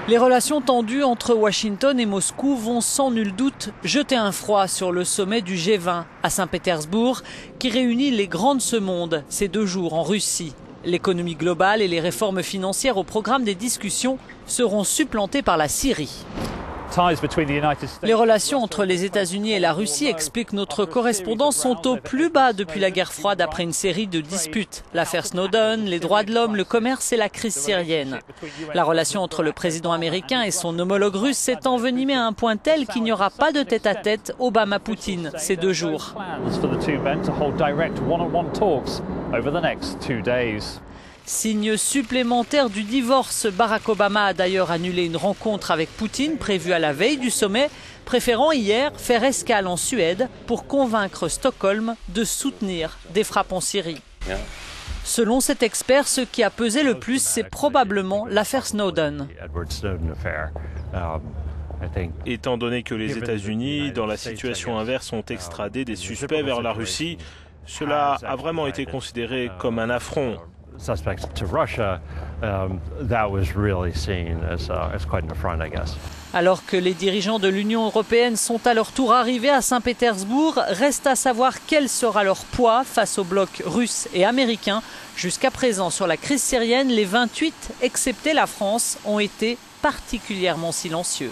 Les relations tendues entre Washington et Moscou vont sans nul doute jeter un froid sur le sommet du G20 à Saint-Pétersbourg qui réunit les grands de ce monde ces 2 jours en Russie. L'économie globale et les réformes financières au programme des discussions seront supplantées par la Syrie. Les relations entre les États-Unis et la Russie, explique notre correspondant, sont au plus bas depuis la guerre froide après une série de disputes. L'affaire Snowden, les droits de l'homme, le commerce et la crise syrienne. La relation entre le président américain et son homologue russe s'est envenimée à un point tel qu'il n'y aura pas de tête-à-tête Obama-Poutine ces 2 jours. Signe supplémentaire du divorce, Barack Obama a d'ailleurs annulé une rencontre avec Poutine prévue à la veille du sommet, préférant hier faire escale en Suède pour convaincre Stockholm de soutenir des frappes en Syrie. Selon cet expert, ce qui a pesé le plus, c'est probablement l'affaire Snowden. Étant donné que les États-Unis, dans la situation inverse, ont extradé des suspects vers la Russie, cela a vraiment été considéré comme un affront. Alors que les dirigeants de l'Union européenne sont à leur tour arrivés à Saint-Pétersbourg, reste à savoir quel sera leur poids face au bloc russe et américain. Jusqu'à présent, sur la crise syrienne, les 28, excepté la France, ont été particulièrement silencieux.